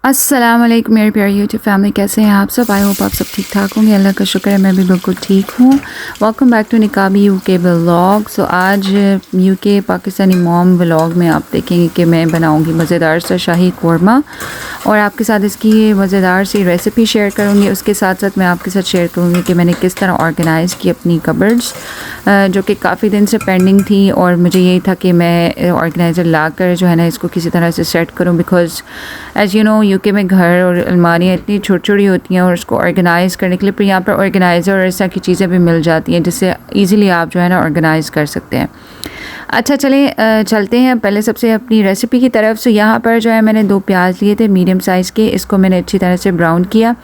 अस्सलाम वालेकुम मेरे प्यारे यूट्यूब फैमिली, कैसे हैं आप सब। आई होप आप सब ठीक ठाक होंगे। अल्लाह का शुक्र है मैं भी बिल्कुल ठीक हूँ। Welcome back to Niqabi UK vlog. So आज यूके पाकिस्तानी मॉम व्लॉग में आप देखेंगे कि मैं बनाऊँगी मज़ेदार सा शाही कौरमा और आपके साथ इसकी मज़ेदार सी रेसिपी शेयर करूँगी। उसके साथ साथ मैं आपके साथ शेयर करूँगी कि मैंने किस तरह ऑर्गेनाइज़ की अपनी कबर्ड्स, जो कि काफ़ी दिन से पेंडिंग थी और मुझे यही था कि मैं ऑर्गेनाइज़र ला कर जो है ना इसको किसी तरह से सेट करूँ। Because as you know UK में घर और अलमारियाँ इतनी छोटी छोटी होती हैं और उसको ऑर्गेनाइज़ करने के लिए फिर यहाँ पर ऑर्गेनाइज़र और इस तरह की चीज़ें भी मिल जाती हैं जिससे ईज़िली आप जो है ना ऑर्गेनाइज़ कर सकते हैं। अच्छा चलें चलते हैं पहले सबसे अपनी रेसिपी की तरफ। से यहाँ पर जो है मैंने 2 प्याज लिए थे मीडियम साइज़ के, इसको मैंने अच्छी तरह से ब्राउन किया।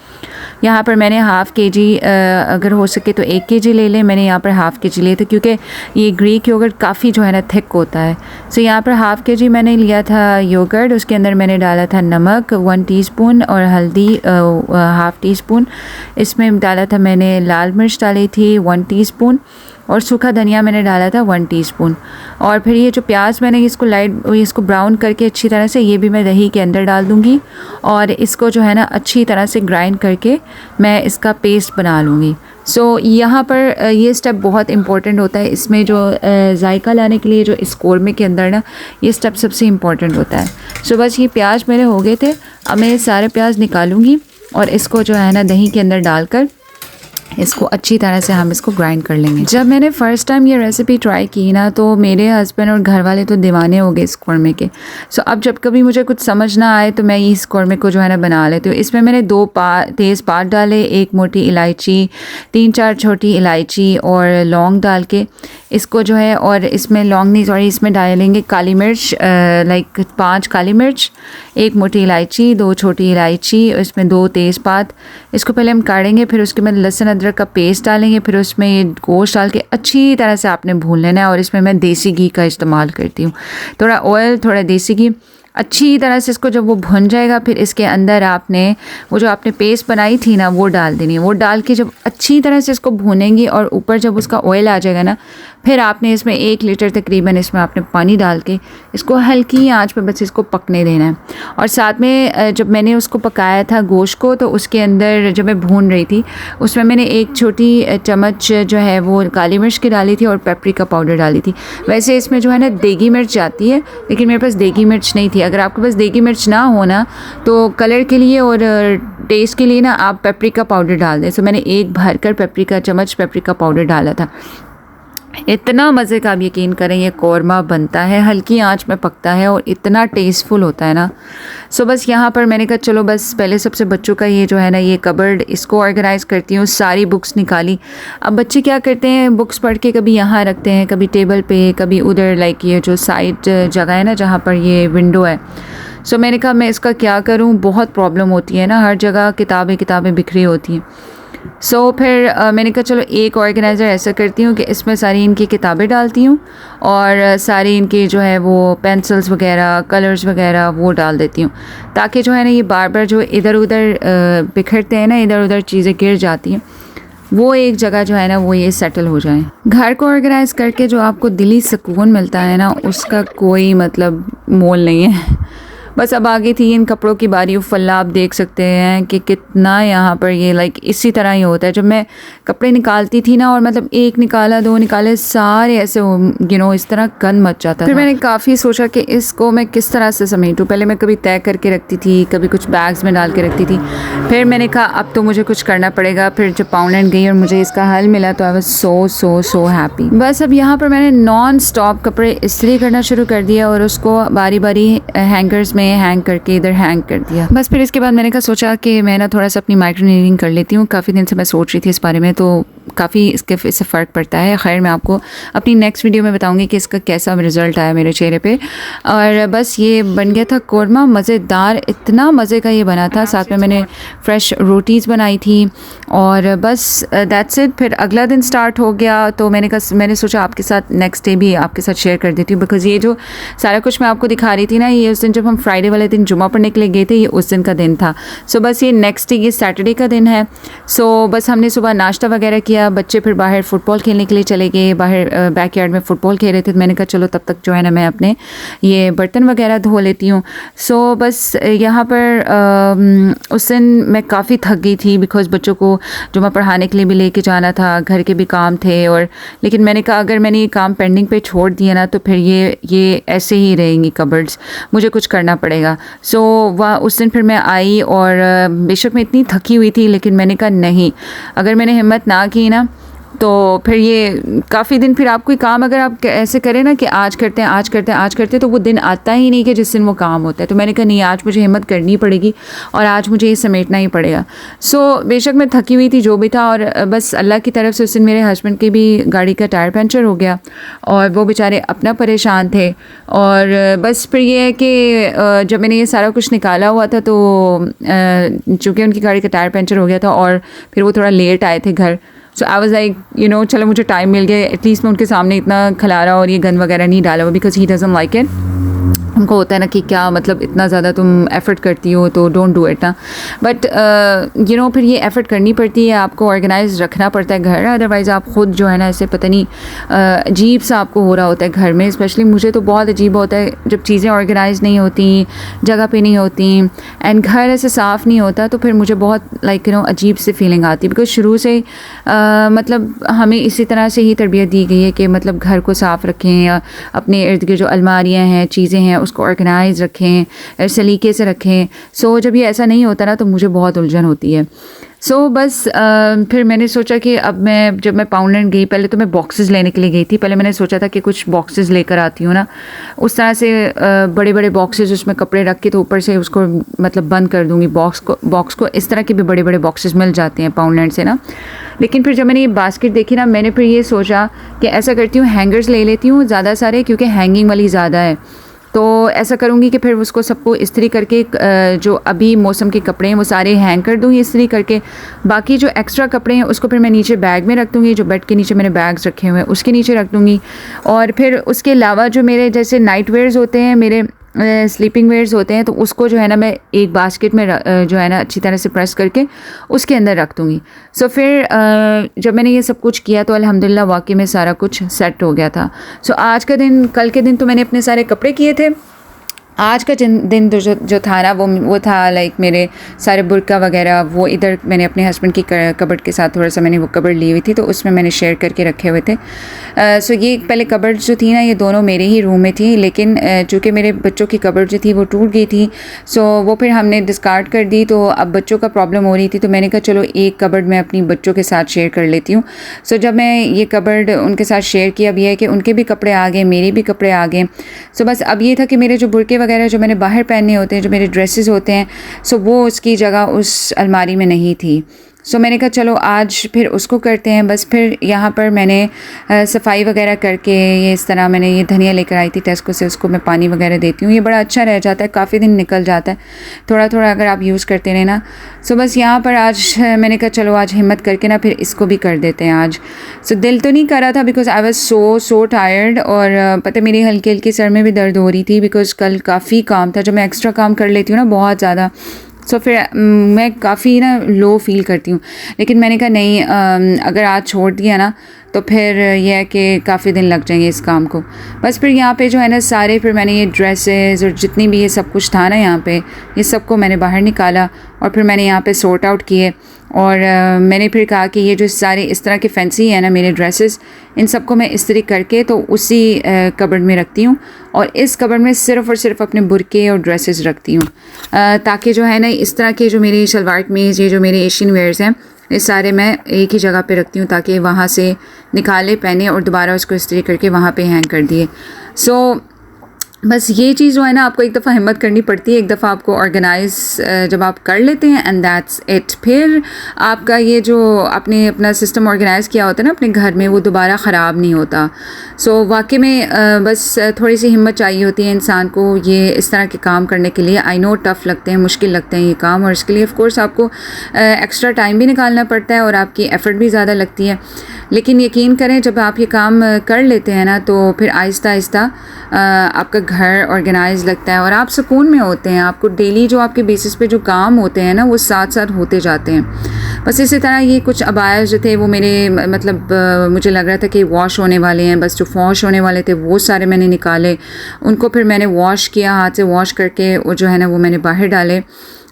यहाँ पर मैंने हाफ़ के जी, अगर हो सके तो 1 केजी ले लें। मैंने यहाँ पर हाफ़ के जी लिए थे क्योंकि ये ग्रीक योगर्ट काफ़ी जो है ना थिक होता है। सो यहाँ पर हाफ़ के जी मैंने लिया था योगर्ट। उसके अंदर मैंने डाला था नमक 1 टीस्पून और हल्दी हाफ़ टी स्पून। इसमें डाला था मैंने लाल मिर्च डाली थी 1 टीस्पून और सूखा धनिया मैंने डाला था 1 टीस्पून। और फिर ये जो प्याज मैंने इसको ब्राउन करके अच्छी तरह से ये भी मैं दही के अंदर डाल दूँगी और इसको जो है ना अच्छी तरह से ग्राइंड करके मैं इसका पेस्ट बना लूँगी। सो यहाँ पर ये स्टेप बहुत इम्पॉर्टेंट होता है। इसमें जो जायका लाने के लिए जो इस कौरमे के अंदर ना ये स्टेप सबसे इम्पॉर्टेंट होता है। सो बस ये प्याज मेरे हो गए थे। अब मैं सारे प्याज निकालूँगी और इसको जो है ना दही के अंदर डालकर इसको अच्छी तरह से हम इसको ग्राइंड कर लेंगे। जब मैंने फ़र्स्ट टाइम ये रेसिपी ट्राई की ना तो मेरे हस्बैंड और घर वाले तो दीवाने हो गए इस कौरमे के। सो अब जब कभी मुझे कुछ समझ ना आए तो मैं इस कौरमे को जो है ना बना लेती हूँ। इसमें मैंने 2 तेज़पात डाले, 1 मोटी इलायची, 3-4 छोटी इलायची और लौंग डाल के इसको जो है, और इसमें लौंग नहीं सॉरी इसमें डालेंगे काली मिर्च, लाइक 5 काली मिर्च, 1 मोटी इलायची, 2 छोटी इलायची, इसमें 2 तेज़पात। इसको पहले हम काटेंगे, फिर उसके बाद लहसुन अदरक का पेस्ट डालेंगे, फिर उसमें ये गोश्त डाल के अच्छी तरह से आपने भून लेना है। और इसमें मैं देसी घी का इस्तेमाल करती हूँ, थोड़ा ऑयल थोड़ा देसी घी। अच्छी तरह से इसको जब वो भुन जाएगा फिर इसके अंदर आपने वो जो आपने पेस्ट बनाई थी ना वो डाल देनी है। वो डाल के जब अच्छी तरह से इसको भूनेंगी और ऊपर जब उसका ऑयल आ जाएगा ना फिर आपने इसमें 1 लीटर तकरीबन इसमें आपने पानी डाल के इसको हल्की आंच पे बस इसको पकने देना है। और साथ में जब मैंने उसको पकाया था गोश्त को तो उसके अंदर जब मैं भून रही थी उसमें मैंने 1 छोटी चम्मच जो है वो काली मिर्च की डाली थी और पेपरिका पाउडर डाली थी। वैसे इसमें जो है ना देगी मिर्च जाती है लेकिन मेरे पास देगी मिर्च नहीं थी। अगर आपके पास देगी मिर्च ना हो ना तो कलर के लिए और टेस्ट के लिए ना आप पेपरिका पाउडर डाल दें। सो मैंने 1 भरकर चम्मच पेपरिका पाउडर डाला था। इतना मज़े का आप यकीन करें ये कौरमा बनता है, हल्की आंच में पकता है और इतना टेस्टफुल होता है ना। सो बस यहाँ पर मैंने कहा चलो बस पहले सबसे बच्चों का ये जो है ना ये कबर्ड इसको ऑर्गेनाइज़ करती हूँ। सारी बुक्स निकाली। अब बच्चे क्या करते हैं बुक्स पढ़ के कभी यहाँ रखते हैं, कभी टेबल पे, कभी उधर, लाइक ये जो साइड जगह है ना जहाँ पर ये विंडो है। सो मैंने कहा मैं इसका क्या करूँ, बहुत प्रॉब्लम होती है ना, हर जगह किताबें बिखरी होती हैं। सो फिर मैंने कहा चलो एक ऑर्गेनाइज़र ऐसा करती हूँ कि इसमें सारी इनकी किताबें डालती हूँ और सारी इनकी जो है वो पेंसिल्स वगैरह, कलर्स वगैरह वो डाल देती हूँ ताकि जो है ना ये बार बार जो इधर उधर बिखरते हैं ना, इधर उधर चीज़ें गिर जाती हैं, वो एक जगह जो है ना वो ये सेटल हो जाए। घर को ऑर्गेनाइज़ करके जो आपको दिली सुकून मिलता है ना उसका कोई मतलब मोल नहीं है। बस अब आगे थी इन कपड़ों की बारी। फल्ला आप देख सकते हैं कि कितना यहाँ पर ये लाइक इसी तरह ही होता है। जब मैं कपड़े निकालती थी ना और मतलब 1 निकाला 2 निकाले सारे ऐसे इस तरह गंद मच जाता था। फिर मैंने काफ़ी सोचा कि इसको मैं किस तरह से समेटूँ। पहले मैं कभी तय करके रखती थी, कभी कुछ बैग्स में डाल के रखती थी। फिर मैंने कहा अब तो मुझे कुछ करना पड़ेगा। फिर जब पाउंड एंड गई और मुझे इसका हल मिला तो आई वाज सो हैप्पी। बस अब यहाँ पर मैंने नॉन स्टॉप कपड़े इस्त्री करना शुरू कर दिया और उसको बारी बारी हैंगर्स में हैंग करके इधर हैंग कर दिया। बस फिर इसके बाद मैंने कहा सोचा कि मैं ना थोड़ा सा अपनी माइक्रो नीडिंग कर लेती हूँ। काफ़ी दिन से मैं सोच रही थी इस बारे में, तो काफ़ी इससे फ़र्क पड़ता है। खैर मैं आपको अपनी नेक्स्ट वीडियो में बताऊंगी कि इसका कैसा रिज़ल्ट आया मेरे चेहरे पे। और बस ये बन गया था कौरमा, मज़ेदार, इतना मज़े का ये बना था। साथ में मैंने फ्रेश रोटीज़ बनाई थी और बस दैट्स इट। फिर अगला दिन स्टार्ट हो गया तो मैंने सोचा आपके साथ नेक्स्ट डे भी आपके साथ शेयर कर देती हूँ। बिकॉज़ ये जो सारा कुछ मैं आपको दिखा रही थी ना ये उस दिन जब हम फ्राइडे वाले दिन जुमा पढ़ने के लिए गए थे ये उस दिन का दिन था। सो बस ये नेक्स्ट डे ये सैटरडे का दिन है। सो बस हमने सुबह नाश्ता वगैरह किया। किया, बच्चे फिर बाहर फ़ुटबॉल खेलने के लिए चले गए, बाहर बैकयार्ड में फ़ुटबॉल खेल रहे थे, तो मैंने कहा चलो तब तक जो है ना मैं अपने ये बर्तन वगैरह धो लेती हूँ। सो बस यहाँ पर उस दिन मैं काफ़ी थक गई थी, बिकॉज़ बच्चों को जुम्मा पढ़ाने के लिए भी लेके जाना था, घर के भी काम थे, और लेकिन मैंने कहा अगर मैंने ये काम पेंडिंग पे छोड़ दिया ना तो फिर ये ऐसे ही रहेंगी कबर्ड्स, मुझे कुछ करना पड़ेगा। सो वह उस दिन फिर मैं आई, और बेशक मैं इतनी थकी हुई थी, लेकिन मैंने कहा नहीं, अगर मैंने हिम्मत ना की ना तो फिर ये काफ़ी दिन फिर आप कोई काम अगर आप ऐसे करें ना कि आज करते हैं आज करते हैं आज करते हैं, तो वो दिन आता ही नहीं कि जिस दिन वो काम होता है। तो मैंने कहा नहीं, आज मुझे हिम्मत करनी पड़ेगी और आज मुझे ये समेटना ही पड़ेगा। सो बेशक मैं थकी हुई थी, जो भी था, और बस अल्लाह की तरफ से उस दिन मेरे हस्बैंड की भी गाड़ी का टायर पंचर हो गया, और वो बेचारे अपना परेशान थे। और बस फिर ये है कि जब मैंने ये सारा कुछ निकाला हुआ था, तो चूँकि उनकी गाड़ी का टायर पंचर हो गया था और फिर वो थोड़ा लेट आए थे घर, सो आई वाज लाइक चलो मुझे टाइम मिल गया, एटलीस्ट मैं उनके सामने इतना खिलारा और ये गन वगैरह नहीं डाला हुआ, because he doesn't like it. उनको होता है ना कि क्या मतलब इतना ज़्यादा तुम एफ़र्ट करती हो तो डोंट डू इट ना, बट फिर ये एफ़र्ट करनी पड़ती है, आपको ऑर्गेनाइज रखना पड़ता है घर, अदरवाइज़ आप ख़ुद जो है ना ऐसे पता नहीं अजीब सा आपको हो रहा होता है घर में। स्पेशली मुझे तो बहुत अजीब होता है जब चीज़ें ऑर्गेनाइज नहीं होती, जगह पे नहीं होती, एंड घर ऐसे साफ़ नहीं होता, तो फिर मुझे बहुत अजीब सी फीलिंग आती है, बिकॉज शुरू से मतलब हमें इसी तरह से ही तरबियत दी गई है कि मतलब घर को साफ़ रखें, या अपने इर्द गिर्द जो अलमारियाँ हैं, चीज़ें हैं, उसको ऑर्गेनाइज रखें, सलीके से रखें। सो जब ये ऐसा नहीं होता ना तो मुझे बहुत उलझन होती है। बस फिर मैंने सोचा कि अब जब मैं पाउंडलैंड गई, पहले तो मैं बॉक्सेस लेने के लिए गई थी, पहले मैंने सोचा था कि कुछ बॉक्सेस लेकर आती हूँ ना, उस तरह से बड़े बड़े बॉक्सेस, उसमें कपड़े रख के तो ऊपर से उसको मतलब बंद कर दूँगी बॉक्स को। इस तरह के भी बड़े बड़े बॉक्सेस मिल जाते हैं पाउंडलैंड से ना। लेकिन फिर जब मैंने ये बास्केट देखी ना, मैंने फिर ये सोचा कि ऐसा करती हूँ, हैंगर्स ले लेती हूँ ज़्यादा सारे, क्योंकि हैंगिंग वाली ज़्यादा है, तो ऐसा करूँगी कि फिर उसको सबको इस्त्री करके जो अभी मौसम के कपड़े हैं वो सारे हैंग कर दूँगी इस्त्री करके। बाकी जो एक्स्ट्रा कपड़े हैं उसको फिर मैं नीचे बैग में रख दूँगी, जो बेड के नीचे मैंने बैग्स रखे हुए हैं उसके नीचे रख दूँगी। और फिर उसके अलावा जो मेरे जैसे नाइट वेयर्स होते हैं, मेरे स्लीपिंग वेयर्स होते हैं, तो उसको जो है ना मैं एक बास्केट में जो है ना अच्छी तरह से प्रेस करके उसके अंदर रख दूँगी। फिर जब मैंने ये सब कुछ किया तो अल्हम्दुलिल्लाह वाकई में सारा कुछ सेट हो गया था। आज का दिन, कल के दिन तो मैंने अपने सारे कपड़े किए थे। आज का दिन जो था ना वो था लाइक मेरे सारे बुर्का वगैरह, वो इधर मैंने अपने हस्बैंड की कबर्ड के साथ थोड़ा सा मैंने वो कबर्ड ली हुई थी, तो उसमें मैंने शेयर करके रखे हुए थे। ये पहले कबर्ड जो थी ना, ये दोनों मेरे ही रूम में थी, लेकिन चूँकि मेरे बच्चों की कबर्ड जो थी वो टूट गई थी, वो फिर हमने डिस्कार्ड कर दी। तो अब बच्चों का प्रॉब्लम हो रही थी, तो मैंने कहा चलो एक कबर्ड मैं अपनी बच्चों के साथ शेयर कर लेती हूँ। जब मैं ये कबर्ड उनके साथ शेयर किया, अब ये है कि उनके भी कपड़े आ गए, मेरे भी कपड़े आ गए। बस अब ये था कि मेरे जो बुर्के वगैरह जो मैंने बाहर पहने होते हैं, जो मेरे ड्रेसेस होते हैं, वो उसकी जगह उस अलमारी में नहीं थी। मैंने कहा चलो आज फिर उसको करते हैं। बस फिर यहाँ पर मैंने सफाई वगैरह करके ये इस तरह मैंने ये धनिया लेकर आई थी टेस्को से, उसको मैं पानी वगैरह देती हूँ, ये बड़ा अच्छा रह जाता है, काफ़ी दिन निकल जाता है थोड़ा थोड़ा अगर आप यूज़ करते रहे ना। बस यहाँ पर आज मैंने कहा चलो आज हिम्मत करके ना फिर इसको भी कर देते हैं आज। दिल तो नहीं कर रहा था because I was so tired, और पता मेरी हल्की हल्की सर में भी दर्द हो रही थी, बिकॉज़ कल काफ़ी काम था। जब मैं एक्स्ट्रा काम कर लेती हूँ ना बहुत ज़्यादा, फिर मैं काफ़ी ना लो फील करती हूँ। लेकिन मैंने कहा नहीं, अगर आज छोड़ दिया ना तो फिर यह है कि काफ़ी दिन लग जाएंगे इस काम को। बस फिर यहाँ पे जो है ना सारे फिर मैंने ये ड्रेसेस और जितनी भी ये सब कुछ था ना यहाँ पे, ये सब को मैंने बाहर निकाला और फिर मैंने यहाँ पे सॉर्ट आउट किए। और मैंने फिर कहा कि ये जो सारे इस तरह के फैंसी है ना मेरे ड्रेसेस, इन सबको मैं इस्त्री करके तो उसी कबर्ड में रखती हूँ, और इस कबर्ड में सिर्फ़ और सिर्फ अपने बुर्के और ड्रेसेस रखती हूँ, ताकि जो है ना इस तरह के जो मेरी शलवार कमीज़, ये जो मेरे एशियन वेयर्स हैं, ये सारे मैं एक ही जगह पे रखती हूँ, ताकि वहाँ से निकाले पहने और दोबारा उसको इस्त्री करके वहाँ पे हैंग कर दिए। बस ये चीज़ जो है ना आपको एक दफ़ा हिम्मत करनी पड़ती है, एक दफ़ा आपको ऑर्गेनाइज जब आप कर लेते हैं एंड दैट्स इट, फिर आपका ये जो आपने अपना सिस्टम ऑर्गेनाइज किया होता है ना अपने घर में, वो दोबारा ख़राब नहीं होता। वाकई में बस थोड़ी सी हिम्मत चाहिए होती है इंसान को ये इस तरह के काम करने के लिए। आई नो टफ़ लगते हैं, मुश्किल लगते हैं ये काम, और इसके लिए ऑफ़ कोर्स आपको एक्स्ट्रा टाइम भी निकालना पड़ता है और आपकी एफ़र्ट भी ज़्यादा लगती है। लेकिन यकीन करें जब आप ये काम कर लेते हैं ना तो फिर आहिस्ता आहिस्ता आपका घर ऑर्गेनाइज लगता है और आप सुकून में होते हैं। आपको डेली जो आपके बेसिस पे जो काम होते हैं ना वो साथ साथ होते जाते हैं। बस इसी तरह ये कुछ अबाया जो थे वो मेरे मतलब मुझे लग रहा था कि वॉश होने वाले हैं, बस जो वॉश होने वाले थे वो सारे मैंने निकाले, उनको फिर मैंने वॉश किया, हाथ से वॉश करके वो जो है ना वो मैंने बाहर डाले।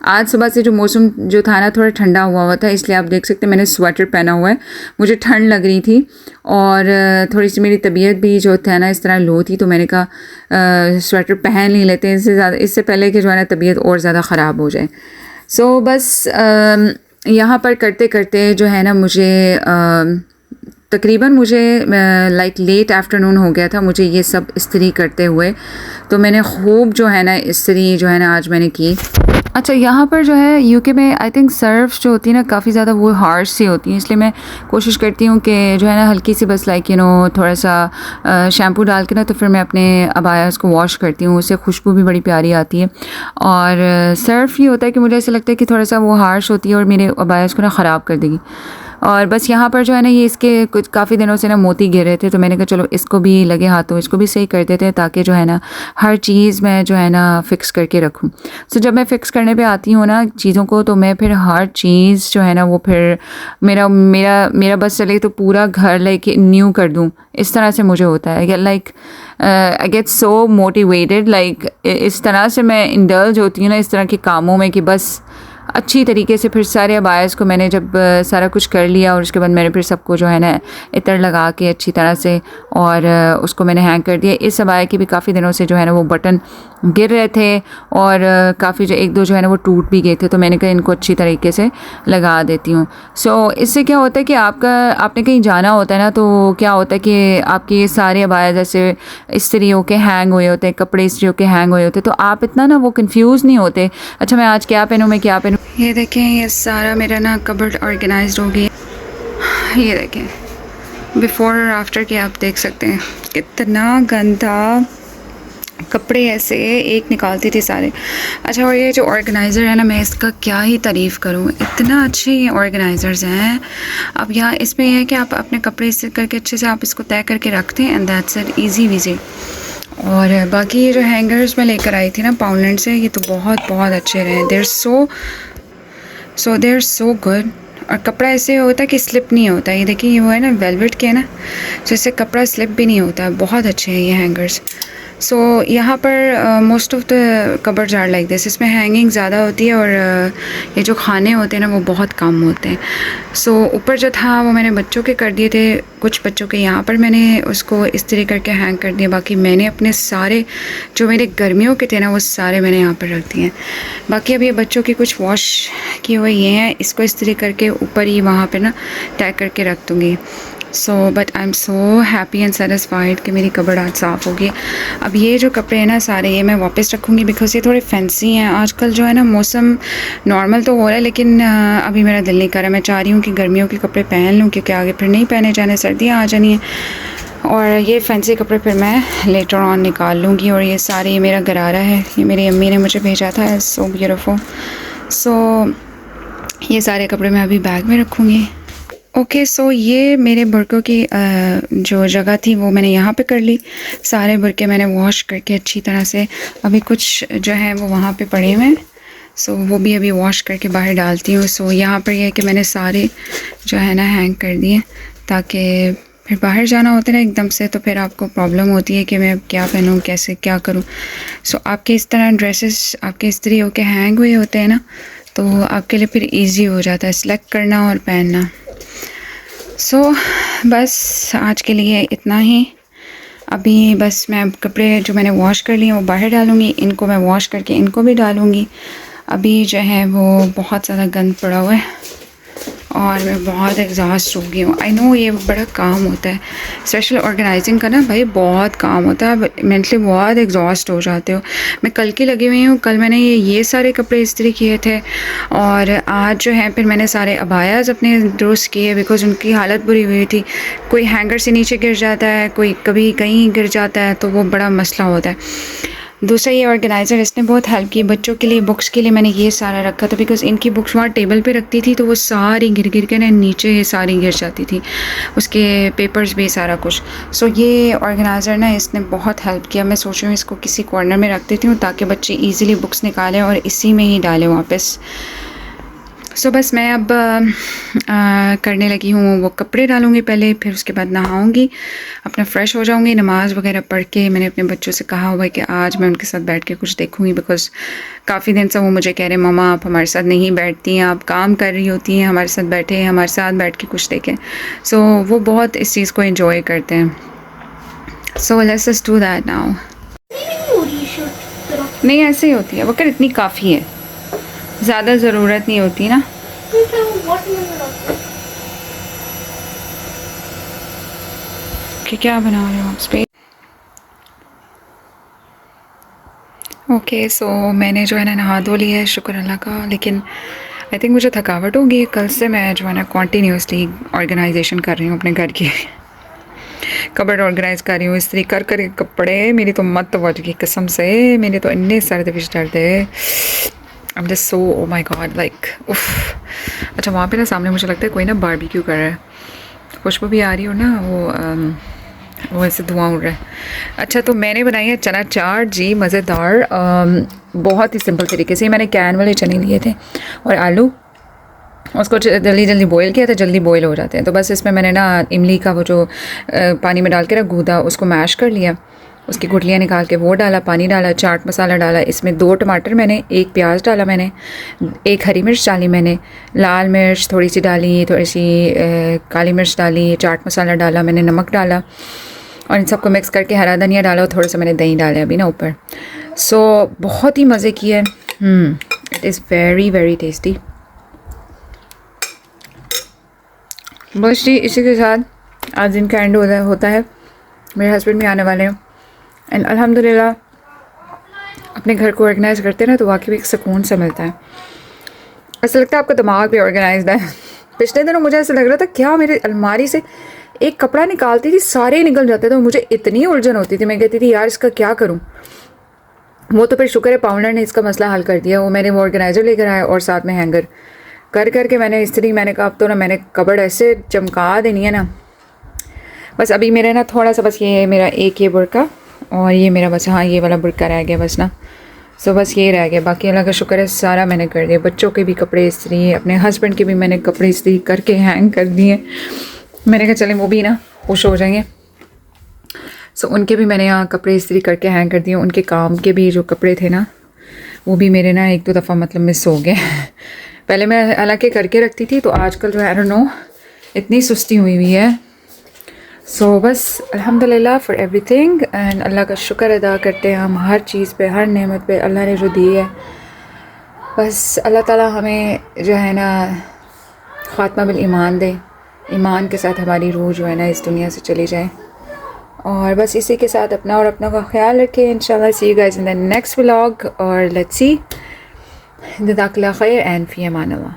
आज सुबह से जो मौसम जो था ना थोड़ा ठंडा हुआ था, इसलिए आप देख सकते हैं मैंने स्वेटर पहना हुआ है, मुझे ठंड लग रही थी और थोड़ी सी मेरी तबीयत भी जो है ना इस तरह लो थी, तो मैंने कहा स्वेटर पहन ही लेते हैं इससे पहले कि जो है ना तबीयत और ज़्यादा ख़राब हो जाए। सो बस यहाँ पर करते करते जो है ना मुझे तकरीबन मुझे लाइक लेट आफ्टरनून हो गया था मुझे ये सब इस्त्री करते हुए, तो मैंने खूब जो है ना इस्त्री जो है ना आज मैंने की। अच्छा, यहाँ पर जो है यूके में आई थिंक सर्फ जो होती है ना काफ़ी ज़्यादा वो हार्श सी होती हैं, इसलिए मैं कोशिश करती हूँ कि जो है ना हल्की सी बस लाइक थोड़ा सा शैम्पू डाल के ना तो फिर मैं अपने अबायास को वॉश करती हूँ, उससे खुशबू भी बड़ी प्यारी आती है। और सर्फ ये होता है कि मुझे ऐसा लगता है कि थोड़ा सा वो हार्श होती है और मेरे अबायास को ना ख़राब कर देगी। और बस यहाँ पर जो है ना ये इसके कुछ काफ़ी दिनों से ना मोती गिर रहे थे, तो मैंने कहा चलो इसको भी लगे हाथों इसको भी सही कर देते हैं, ताकि जो है ना हर चीज़ मैं जो है ना फ़िक्स करके रखूँ। सो जब मैं फ़िक्स करने पे आती हूँ ना चीज़ों को, तो मैं फिर हर चीज़ जो है ना वो फिर मेरा मेरा मेरा बस चले तो पूरा घर लाइक न्यू कर दूँ, इस तरह से मुझे होता है। Like I get so motivated, like इस तरह से मैं इंडल्ज होती हूँ ना इस तरह के कामों में कि बस अच्छी तरीके से फिर सारे अबायास को मैंने जब सारा कुछ कर लिया और उसके बाद मैंने फिर सबको जो है ना इतर लगा के अच्छी तरह से और उसको मैंने हैंग कर दिया। इस अबाया के भी काफ़ी दिनों से जो है ना वो बटन गिर रहे थे और काफ़ी जो एक दो जो है ना वो टूट भी गए थे, तो मैंने कहा इनको अच्छी तरीके से लगा देती हूँ। सो इससे क्या होता है कि आपने कहीं जाना होता है ना, तो क्या होता है कि आपके ये सारे अबाया जैसे इस्त्री होके हैंग हुए होते हैं, कपड़े इस्त्री होके हैंग हुए होते हैं, तो आप इतना ना वो कंफ्यूज नहीं होते, अच्छा मैं आज क्या पहनूँ मैं क्या पहनूँ। ये देखें ये सारा मेरा ना कबर्ड ऑर्गेनाइज्ड हो गया, ये देखें बिफ़ोर और आफ्टर के आप देख सकते हैं कितना गंदा कपड़े ऐसे एक निकालती थी सारे। अच्छा, और ये जो ऑर्गेनाइज़र है ना मैं इसका क्या ही तारीफ़ करूँ, इतना अच्छे ये ऑर्गेनाइज़र्स हैं। अब यहाँ इसमें यह है कि आप अपने कपड़े इस करके अच्छे से आप इसको तय करके रखते हैं एंड दैट्स इट, ईजी वीजी। और बाकी ये जो हैंगर्स मैं लेकर आई थी ना पाउंडलैंड से, ये तो बहुत अच्छे रहे, देर सो गुड। और कपड़ा ऐसे होता है कि स्लिप नहीं होता, ये देखिए ये वो है ना वेलवेट के है ना, तो इससे कपड़ा स्लिप भी नहीं होता है, बहुत अच्छे हैं ये हैंगर्स। सो यहाँ पर most of the cupboards are like this, इसमें हैंगिंग ज़्यादा होती है और ये जो खाने होते हैं ना वो बहुत कम होते हैं। सो ऊपर जो था वो मैंने बच्चों के कर दिए थे, कुछ बच्चों के यहाँ पर मैंने उसको इस तरह करके हैंग कर दिया, बाकी मैंने अपने सारे जो मेरे गर्मियों के थे ना वो सारे मैंने यहाँ पर रख दिए हैं। बाकी अब ये बच्चों के कुछ वॉश किए हुए ये हैं, इसको इस तरह करके ऊपर ही वहाँ पर ना टैग करके रख दूँगी। So but I am so happy and satisfied कि मेरी कबर्ड आज साफ़ होगी। अब ये जो कपड़े हैं ना सारे ये मैं वापस रखूँगी बिकॉज ये थोड़े फैंसी हैं। आजकल जो है ना मौसम नॉर्मल तो हो रहा है, लेकिन अभी मेरा दिल नहीं कर रहा, मैं चाह रही हूँ कि गर्मियों के कपड़े पहन लूँ क्योंकि आगे फिर नहीं पहने जाने, सर्दियाँ आ जानी हैं और ये फैंसी कपड़े फिर मैं लेटर ऑन निकाल लूँगी। और ये सारे ये मेरा गरारा है, ये मेरी अम्मी ने मुझे भेजा था, सो ब्यूटीफुल। सो ये सारे कपड़े मैं अभी बैग में रखूँगी। ओके, सो ये मेरे बुरकों की जो जगह थी वो मैंने यहाँ पे कर ली, सारे बुरके मैंने वॉश करके अच्छी तरह से, अभी कुछ जो है वो वहाँ पे पड़े हुए हैं, सो वो भी अभी वॉश करके बाहर डालती हूँ। सो यहाँ पर ये है कि मैंने सारे जो है ना हैंग कर दिए, ताकि फिर बाहर जाना होता है ना एकदम से, तो फिर आपको प्रॉब्लम होती है कि मैं अब क्या पहनूँ, कैसे क्या करूँ। सो आपके इस तरह ड्रेसेस आपके इस्त्री होके हैंग हुए होते हैं ना, तो आपके लिए फिर ईजी हो जाता है सेलेक्ट करना और पहनना। सो बस आज के लिए इतना ही। अभी बस मैं कपड़े जो मैंने वॉश कर लिए वो बाहर डालूँगी, इनको मैं वॉश करके इनको भी डालूँगी। अभी जो है वो बहुत ज़्यादा गंद पड़ा हुआ है और मैं बहुत एग्जॉस्ट हो गई हूँ। आई नो ये बड़ा काम होता है, स्पेशल ऑर्गेनाइजिंग का ना भाई बहुत काम होता है, मेंटली बहुत एग्जॉस्ट हो जाते हो। मैं कल की लगी हुई हूँ, कल मैंने ये सारे कपड़े इस्त्री किए थे और आज जो है फिर मैंने सारे अबायाज़ अपने दुरुस्त किए बिकॉज़ उनकी हालत बुरी हुई थी। कोई हैंगर से नीचे गिर जाता है, कोई कभी कहीं गिर जाता है, तो वो बड़ा मसला होता है। दूसरा ये ऑर्गेनाइज़र इसने बहुत हेल्प की बच्चों के लिए, बुक्स के लिए मैंने ये सारा रखा था बिकॉज़ इनकी बुक्स वहाँ टेबल पे रखती थी तो वो सारी गिर गिर के ना नीचे ये सारी गिर जाती थी, उसके पेपर्स भी सारा कुछ। सो ये ऑर्गेनाइज़र ना इसने बहुत हेल्प किया। मैं सोच रही हूँ इसको किसी कॉर्नर में रख देती हूँ ताकि बच्चे ईज़िली बुक्स निकालें और इसी में ही डालें वापस। सो बस मैं अब करने लगी हूँ, वो कपड़े डालूँगी पहले, फिर उसके बाद नहाऊँगी, अपना फ़्रेश हो जाऊँगी, नमाज़ वगैरह पढ़ के। मैंने अपने बच्चों से कहा हुआ है कि आज मैं उनके साथ बैठ के कुछ देखूँगी, बिकॉज़ काफ़ी दिन से वो मुझे कह रहे मम्मा आप हमारे साथ नहीं बैठती हैं, आप काम कर रही होती हैं, हमारे साथ बैठे हमारे साथ बैठ के कुछ देखें। सो वो बहुत इस चीज़ को इन्जॉय करते हैं। So let's just do that now. नहीं ऐसे ही होती है वो, कर इतनी काफ़ी है, ज़्यादा ज़रूरत नहीं होती ना। कि क्या बना रहे हो आप स्पेस? ओके सो मैंने जो है ना नहा धो लिया है, शुक्र अल्लाह का। लेकिन आई थिंक मुझे थकावट होगी, कल से मैं जो है ना कॉन्टीन्यूसली ऑर्गेनाइजेशन कर रही हूँ अपने घर की। कबर्ड ऑर्गेनाइज कर रही हूँ, इस्त्री कर कर कपड़े। मेरी तो मत वज की कसम से, मेरे तो इतने सर दर्द है। I am just so oh my god like उफ। अच्छा वहाँ पे ना सामने मुझे लगता है कोई ना बारबेक्यू कर रहा है, खुशबू भी आ रही हो ना, वो ऐसे धुआं उड़ रहा है। अच्छा तो मैंने बनाई है चना चाट जी, मज़ेदार। बहुत ही सिंपल तरीके से मैंने कैन वाले चने लिए थे और आलू, उसको जल्दी जल्दी बॉईल किया था, जल्दी बॉईल हो जाते हैं। तो बस इसमें मैंने ना इमली का वो जो पानी में डाल के ना गूदा, उसको मैश कर लिया, उसकी गुठलियाँ निकाल के वो डाला, पानी डाला, चाट मसाला डाला, इसमें 2 टमाटर मैंने, 1 प्याज डाला मैंने, 1 हरी मिर्च डाली मैंने, लाल मिर्च थोड़ी सी डाली, थोड़ी सी काली मिर्च डाली, चाट मसाला डाला मैंने, नमक डाला और इन सबको मिक्स करके हरा धनिया डाला और थोड़ा सा मैंने दही डाला अभी ना ऊपर। सो बहुत ही मज़े की है। It is very very tasty. बस जी इसी के साथ आज दिन का एंड होता है। मेरे हस्बैंड भी आने वाले हैं एंड अल्हम्दुलिल्लाह अपने घर को ऑर्गेनाइज़ करते हैं ना तो वाकई एक सुकून सा मिलता है। ऐसा लगता है आपका दिमाग भी ऑर्गेनाइज्ड है। पिछले दिनों मुझे ऐसा लग रहा था क्या मेरी अलमारी से एक कपड़ा निकालती थी सारे निकल जाते थे, तो मुझे इतनी उलझन होती थी, मैं कहती थी यार इसका क्या करूँ। वो तो फिर शुक्र है पाउंडर ने इसका मसला हल कर दिया, वो मैंने वो ऑर्गेनाइज़र लेकर आया और साथ में हैंगर कर करके मैंने इस्त्री, मैंने कहा अब तो ना मैंने कबर्ड ऐसे चमका देनी है ना। बस अभी मेरा ना थोड़ा सा बस ये मेरा एक ये बुर्का और ये मेरा बस हाँ ये वाला बुर्का रह गया बस ना। सो बस ये रह गया, बाकी अल्लाह का शुक्र है सारा मैंने कर दिया। बच्चों के भी कपड़े इस्त्री, अपने हस्बैंड के भी मैंने कपड़े इस्त्री करके हैंग कर दिए। मैंने कहा चलें वो भी ना खुश हो जाएंगे। सो उनके भी मैंने यहाँ कपड़े इस्त्री करके हैंग कर दिए। उनके काम के भी जो कपड़े थे ना वो भी मेरे ना 1-2 दफ़ा मतलब मिस हो गए। पहले मैं हालांकि करके रखती थी, तो आजकल जो है आई डोंट नो इतनी सुस्ती हुई है। सो बस अल्हम्दुलिल्लाह फॉर एवरीथिंग एंड अल्लाह का शुक्र अदा करते हैं हम हर चीज़ पे, हर नेमत पे अल्लाह ने जो दी है। बस अल्लाह ताला हमें जो है ना ख़ात्मा बिल ईमान दे, ईमान के साथ हमारी रूह जो है ना इस दुनिया से चली जाए। और बस इसी के साथ अपना और अपनों का ख्याल रखें। इंशाल्लाह see you guys in the next vlog और लेट्स सी जज़ाकल्लाह खैर एंड फ़ी अमान अल्लाह।